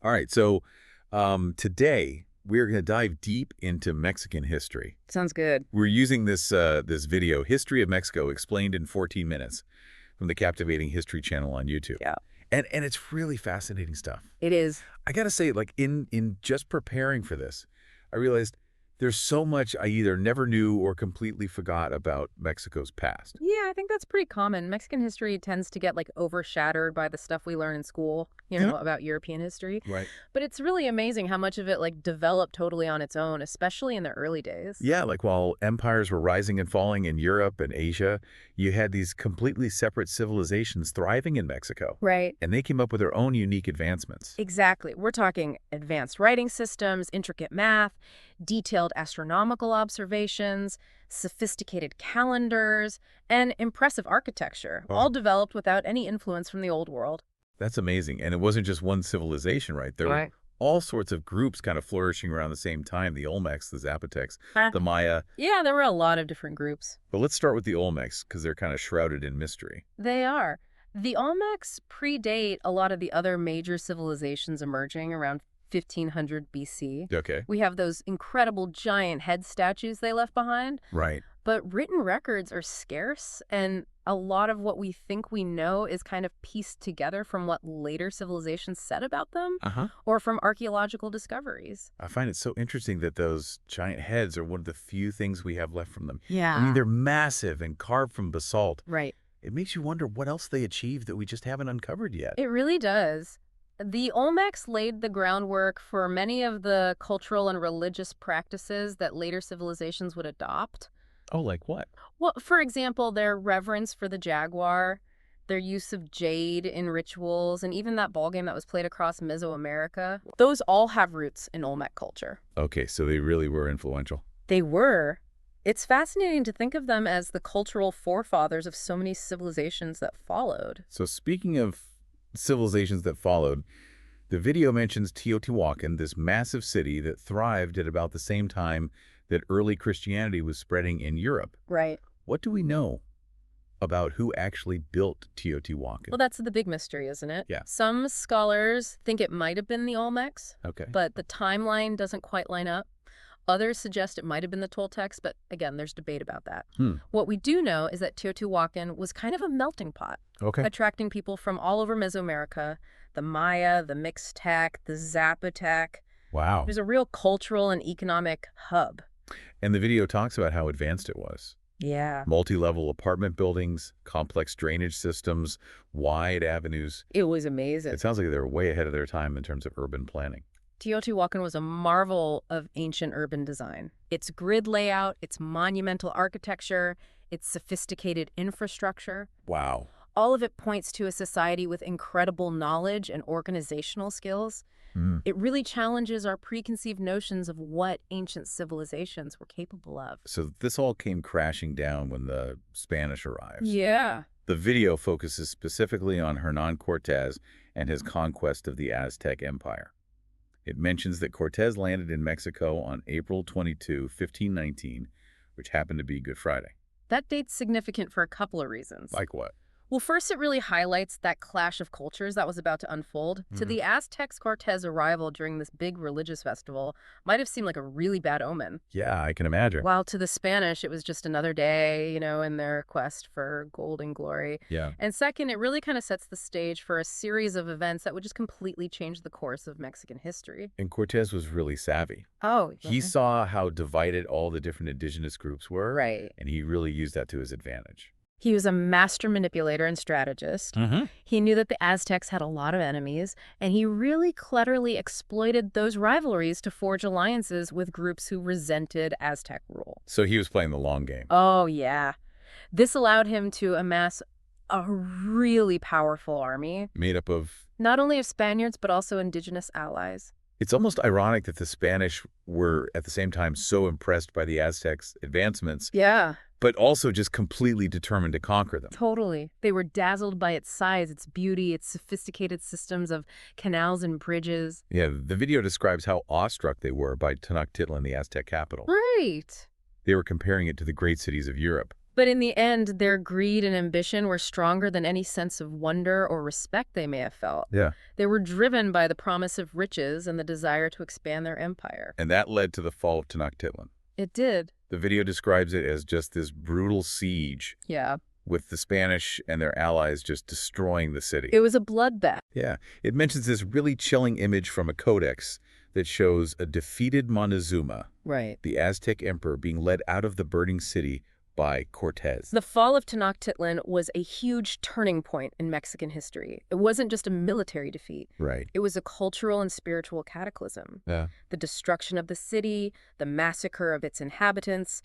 All right, so today we're going to dive deep into Mexican history. Sounds good. We're using this video, History of Mexico, explained in 14 minutes, from the Captivating History channel on YouTube. Yeah. And it's really fascinating stuff. It is. I got to say, like, in just preparing for this, I realized there's so much I either never knew or completely forgot about Mexico's past. Yeah, I think that's pretty common. Mexican history tends to get like overshadowed by the stuff we learn in school, about European history. Right. But it's really amazing how much of it like developed totally on its own, especially in the early days. Yeah, like while empires were rising and falling in Europe and Asia, you had these completely separate civilizations thriving in Mexico. Right. And they came up with their own unique advancements. Exactly. We're talking advanced writing systems, intricate math, detailed astronomical observations, sophisticated calendars, and impressive architecture, Oh. all developed without any influence from the old world. That's amazing. And it wasn't just one civilization, right? There were all sorts of groups kind of flourishing around the same time. The Olmecs, the Zapotecs, the Maya. Yeah, there were a lot of different groups. But let's start with the Olmecs because they're kind of shrouded in mystery. They are. The Olmecs predate a lot of the other major civilizations emerging around 1500 BC. Okay. We have those incredible giant head statues they left behind, Right. but written records are scarce, and a lot of what we think we know is kind of pieced together from what later civilizations said about them or from archaeological discoveries. I find it so interesting that those giant heads are one of the few things we have left from them. Yeah. I mean, they're massive and carved from basalt. Right. It makes you wonder what else they achieved that we just haven't uncovered yet. It really does. The Olmecs laid the groundwork for many of the cultural and religious practices that later civilizations would adopt. Oh, like what? Well, for example, their reverence for the jaguar, their use of jade in rituals, and even that ballgame that was played across Mesoamerica. Those all have roots in Olmec culture. Okay, so they really were influential. They were. It's fascinating to think of them as the cultural forefathers of so many civilizations that followed. So speaking of civilizations that followed, the video mentions Teotihuacan, this massive city that thrived at about the same time that early Christianity was spreading in Europe. Right. What do we know about who actually built Teotihuacan? Well, that's the big mystery, isn't it? Yeah. Some scholars think it might have been the Olmecs, Okay. but the timeline doesn't quite line up. Others suggest it might have been the Toltecs, but again, there's debate about that. What we do know is that Teotihuacan was kind of a melting pot, Okay. attracting people from all over Mesoamerica, the Maya, the Mixtec, the Zapotec. Wow. It was a real cultural and economic hub. And the video talks about how advanced it was. Yeah. Multi-level apartment buildings, complex drainage systems, wide avenues. It was amazing. It sounds like they were way ahead of their time in terms of urban planning. Teotihuacan was a marvel of ancient urban design. Its grid layout, its monumental architecture, its sophisticated infrastructure. Wow. All of it points to a society with incredible knowledge and organizational skills. It really challenges our preconceived notions of what ancient civilizations were capable of. So this all came crashing down when the Spanish arrived. Yeah. The video focuses specifically on Hernán Cortés and his conquest of the Aztec Empire. It mentions that Cortés landed in Mexico on April 22, 1519, which happened to be Good Friday. That date's significant for a couple of reasons. Like what? Well, first, it really highlights that clash of cultures that was about to unfold. To the Aztecs, Cortés' arrival during this big religious festival might have seemed like a really bad omen. Yeah, I can imagine. While to the Spanish, it was just another day, in their quest for gold and glory. Yeah. And second, it really kind of sets the stage for a series of events that would just completely change the course of Mexican history. And Cortés was really savvy. Oh, He saw how divided all the different indigenous groups were. right. And he really used that to his advantage. He was a master manipulator and strategist. He knew that the Aztecs had a lot of enemies, and he really cleverly exploited those rivalries to forge alliances with groups who resented Aztec rule. So he was playing the long game. Oh, yeah. This allowed him to amass a really powerful army, Made up of... not only of Spaniards, but also indigenous allies. It's almost ironic that the Spanish were at the same time so impressed by the Aztecs' advancements, Yeah. but also just completely determined to conquer them. Totally. They were dazzled by its size, its beauty, its sophisticated systems of canals and bridges. Yeah, the video describes how awestruck they were by Tenochtitlan, the Aztec capital. Right. They were comparing it to the great cities of Europe. But in the end, their greed and ambition were stronger than any sense of wonder or respect they may have felt. Yeah. They were driven by the promise of riches and the desire to expand their empire. And that led to the fall of Tenochtitlan. It did. The video describes it as just this brutal siege. Yeah. With the Spanish and their allies just destroying the city. It was a bloodbath. Yeah. It mentions this really chilling image from a codex that shows a defeated Montezuma, Right. the Aztec emperor, being led out of the burning city by Cortés. The fall of Tenochtitlan was a huge turning point in Mexican history. It wasn't just a military defeat. Right. It was a cultural and spiritual cataclysm. Yeah. The destruction of the city, the massacre of its inhabitants,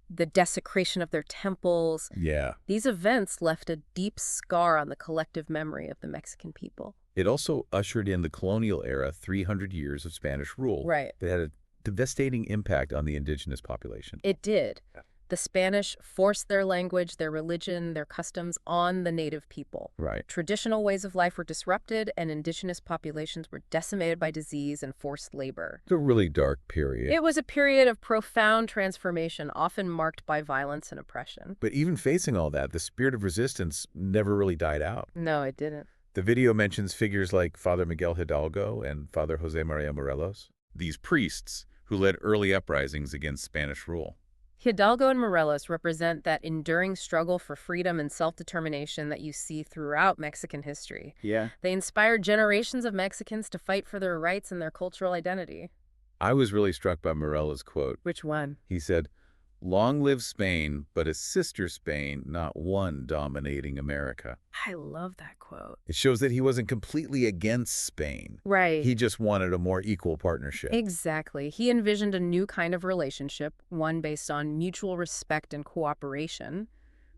the desecration of their temples. Yeah. These events left a deep scar on the collective memory of the Mexican people. It also ushered in the colonial era, 300 years of Spanish rule. Right. That had a devastating impact on the indigenous population. It did. The Spanish forced their language, their religion, their customs on the native people. Right. Traditional ways of life were disrupted, and indigenous populations were decimated by disease and forced labor. It's a really dark period. It was a period of profound transformation, often marked by violence and oppression. But even facing all that, the spirit of resistance never really died out. No, it didn't. The video mentions figures like Father Miguel Hidalgo and Father Jose Maria Morelos, these priests who led early uprisings against Spanish rule. Hidalgo and Morelos represent that enduring struggle for freedom and self-determination that you see throughout Mexican history. Yeah. They inspired generations of Mexicans to fight for their rights and their cultural identity. I was really struck by Morelos' quote. Which one? He said, "Long live Spain, but a sister Spain, not one dominating America." I love that quote. It shows that he wasn't completely against Spain. Right. He just wanted a more equal partnership. Exactly. He envisioned a new kind of relationship, one based on mutual respect and cooperation,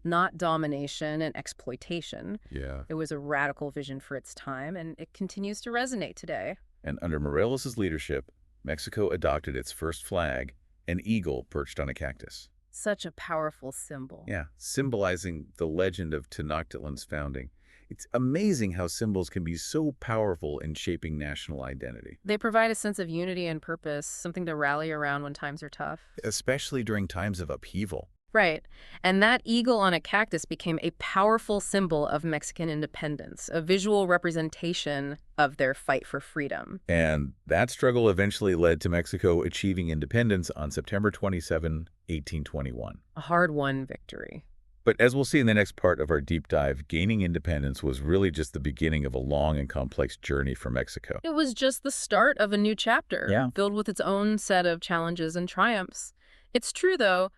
not domination and exploitation. Yeah. It was a radical vision for its time, and it continues to resonate today. And under Morelos' leadership, Mexico adopted its first flag, an eagle perched on a cactus. Such a powerful symbol. Yeah, symbolizing the legend of Tenochtitlan's founding. It's amazing how symbols can be so powerful in shaping national identity. They provide a sense of unity and purpose, something to rally around when times are tough. Especially during times of upheaval. Right. And that eagle on a cactus became a powerful symbol of Mexican independence, a visual representation of their fight for freedom. And that struggle eventually led to Mexico achieving independence on September 27, 1821. A hard-won victory. But as we'll see in the next part of our deep dive, gaining independence was really just the beginning of a long and complex journey for Mexico. It was just the start of a new chapter, filled with its own set of challenges and triumphs. It's true, though,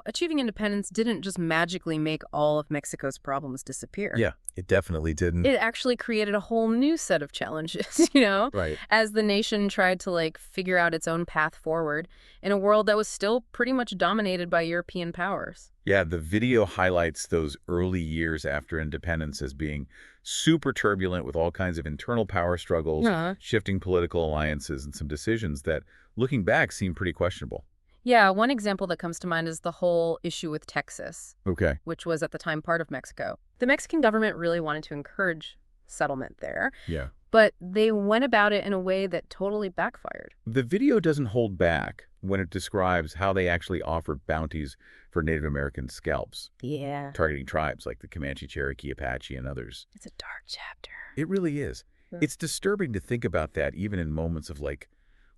achieving independence didn't just magically make all of Mexico's problems disappear. Yeah, it definitely didn't. It actually created a whole new set of challenges, Right. as the nation tried to, figure out its own path forward in a world that was still pretty much dominated by European powers. Yeah, the video highlights those early years after independence as being super turbulent with all kinds of internal power struggles, shifting political alliances, and some decisions that, looking back, seem pretty questionable. Yeah, one example that comes to mind is the whole issue with Texas, Okay. which was at the time part of Mexico. The Mexican government really wanted to encourage settlement there, Yeah. but they went about it in a way that totally backfired. The video doesn't hold back when it describes how they actually offered bounties for Native American scalps, Yeah. targeting tribes like the Comanche, Cherokee, Apache, and others. It's a dark chapter. It really is. Yeah. It's disturbing to think about that even in moments of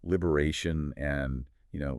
liberation and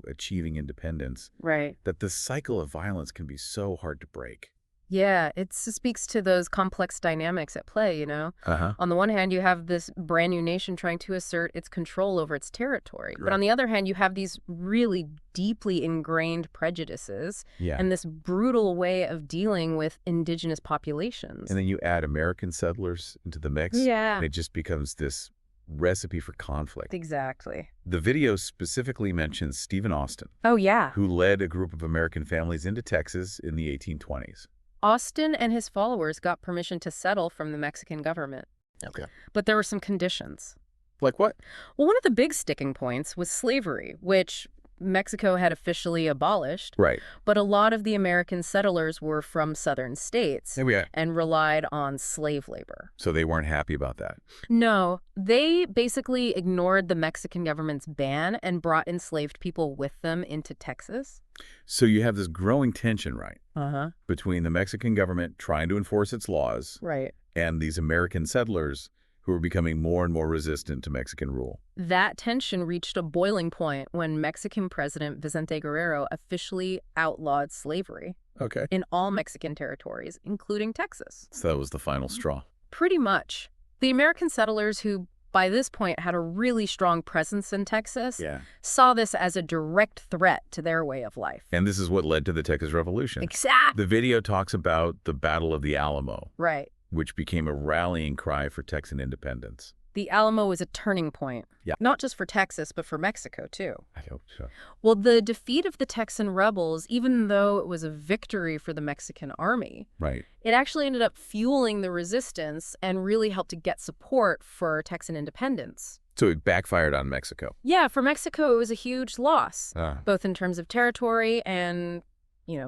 achieving independence, Right. that the cycle of violence can be so hard to break. Yeah, it speaks to those complex dynamics at play, Uh-huh. On the one hand, you have this brand new nation trying to assert its control over its territory. But Right. on the other hand, you have these really deeply ingrained prejudices Yeah. and this brutal way of dealing with indigenous populations. And then you add American settlers into the mix, Yeah. and it just becomes this recipe for conflict. Exactly. The video specifically mentions Stephen Austin, Oh, yeah. who led a group of American families into Texas in the 1820s. Austin and his followers got permission to settle from the Mexican government. Okay. But there were some conditions. Like what? Well, one of the big sticking points was slavery, which Mexico had officially abolished, Right. but a lot of the American settlers were from southern states There we are. and relied on slave labor. So they weren't happy about that. No, they basically ignored the Mexican government's ban and brought enslaved people with them into Texas. So you have this growing tension, right, Uh-huh. between the Mexican government trying to enforce its laws Right. and these American settlers who are becoming more and more resistant to Mexican rule. That tension reached a boiling point when Mexican President Vicente Guerrero officially outlawed slavery Okay. in all Mexican territories, including Texas. So that was the final straw. Pretty much. The American settlers, who by this point had a really strong presence in Texas, Yeah. saw this as a direct threat to their way of life. And this is what led to the Texas Revolution. Exactly. The video talks about the Battle of the Alamo, Right. which became a rallying cry for Texan independence. The Alamo was a turning point. Yeah. Not just for Texas, but for Mexico, too. I hope so. Well, the defeat of the Texan rebels, even though it was a victory for the Mexican army, Right. it actually ended up fueling the resistance and really helped to get support for Texan independence. So it backfired on Mexico. Yeah, for Mexico, it was a huge loss, Ah. both in terms of territory and,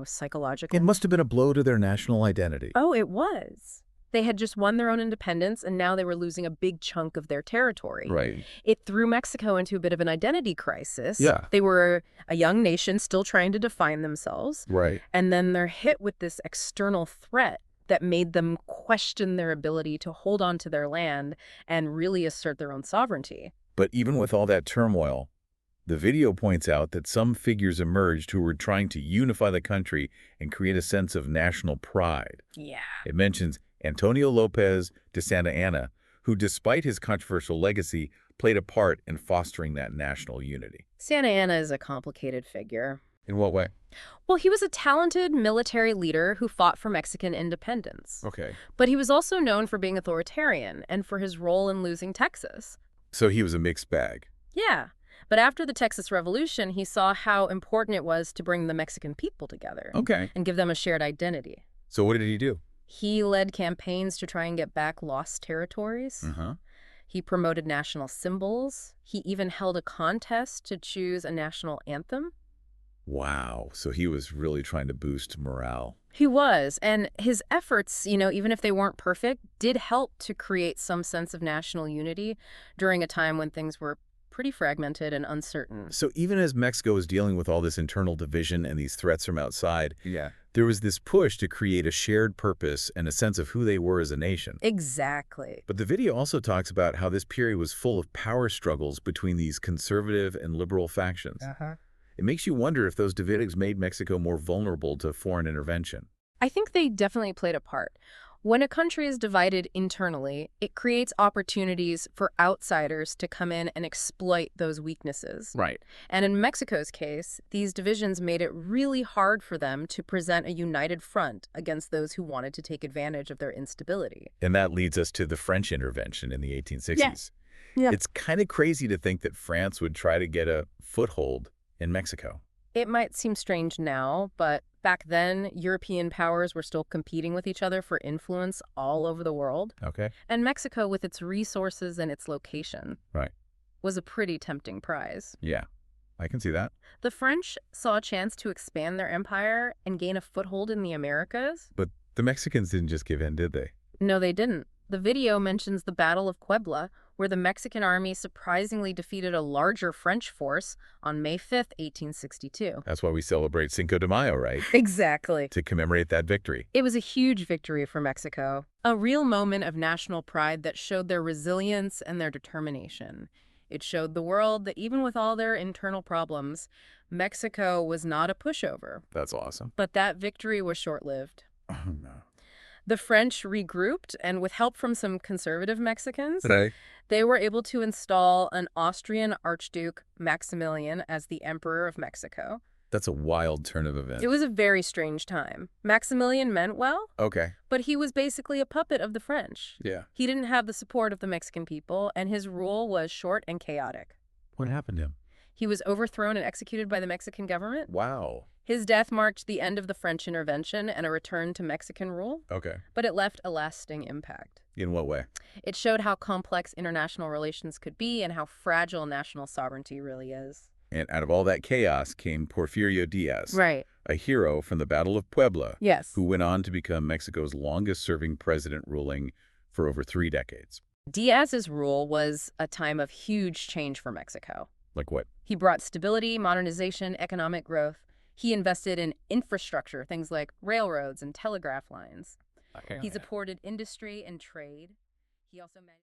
psychological. It must have been a blow to their national identity. Oh, it was. They had just won their own independence, and now they were losing a big chunk of their territory. Right. It threw Mexico into a bit of an identity crisis. Yeah. They were a young nation still trying to define themselves, Right. and then they're hit with this external threat that made them question their ability to hold on to their land and really assert their own sovereignty. But even with all that turmoil, the video points out that some figures emerged who were trying to unify the country and create a sense of national pride. Yeah. It mentions Antonio López de Santa Anna, who, despite his controversial legacy, played a part in fostering that national unity. Santa Anna is a complicated figure. In what way? Well, he was a talented military leader who fought for Mexican independence. Okay. But he was also known for being authoritarian and for his role in losing Texas. So he was a mixed bag. Yeah. But after the Texas Revolution, he saw how important it was to bring the Mexican people together Okay. and give them a shared identity. So what did he do? He led campaigns to try and get back lost territories. Uh-huh. He promoted national symbols. He even held a contest to choose a national anthem. Wow. So he was really trying to boost morale. He was, and his efforts, even if they weren't perfect, did help to create some sense of national unity during a time when things were pretty fragmented and uncertain. So even as Mexico was dealing with all this internal division and these threats from outside, there was this push to create a shared purpose and a sense of who they were as a nation. Exactly. But the video also talks about how this period was full of power struggles between these conservative and liberal factions. It makes you wonder if those divisions made Mexico more vulnerable to foreign intervention. I think they definitely played a part. When a country is divided internally, it creates opportunities for outsiders to come in and exploit those weaknesses. Right. And in Mexico's case, these divisions made it really hard for them to present a united front against those who wanted to take advantage of their instability. And that leads us to the French intervention in the 1860s. Yeah. It's kind of crazy to think that France would try to get a foothold in Mexico. It might seem strange now, but back then, European powers were still competing with each other for influence all over the world. Okay. And Mexico, with its resources and its location, Right. was a pretty tempting prize. Yeah, I can see that. The French saw a chance to expand their empire and gain a foothold in the Americas. But the Mexicans didn't just give in, did they? No, they didn't. The video mentions the Battle of Puebla, where the Mexican army surprisingly defeated a larger French force on May 5th, 1862. That's why we celebrate Cinco de Mayo, right? Exactly. To commemorate that victory. It was a huge victory for Mexico, a real moment of national pride that showed their resilience and their determination. It showed the world that even with all their internal problems, Mexico was not a pushover. That's awesome. But that victory was short-lived. Oh, no. The French regrouped, and with help from some conservative Mexicans, Right. they were able to install an Austrian Archduke Maximilian as the Emperor of Mexico. That's a wild turn of events. It was a very strange time. Maximilian meant well, Okay. but he was basically a puppet of the French. Yeah. He didn't have the support of the Mexican people, and his rule was short and chaotic. What happened to him? He was overthrown and executed by the Mexican government. Wow. His death marked the end of the French intervention and a return to Mexican rule, Okay. but it left a lasting impact. In what way? It showed how complex international relations could be and how fragile national sovereignty really is. And out of all that chaos came Porfirio Diaz, Right. a hero from the Battle of Puebla, Yes. who went on to become Mexico's longest-serving president, ruling for over 3 decades. Diaz's rule was a time of huge change for Mexico. Like what? He brought stability, modernization, economic growth. He invested in infrastructure, things like railroads and telegraph lines. Okay. He supported industry and trade. He also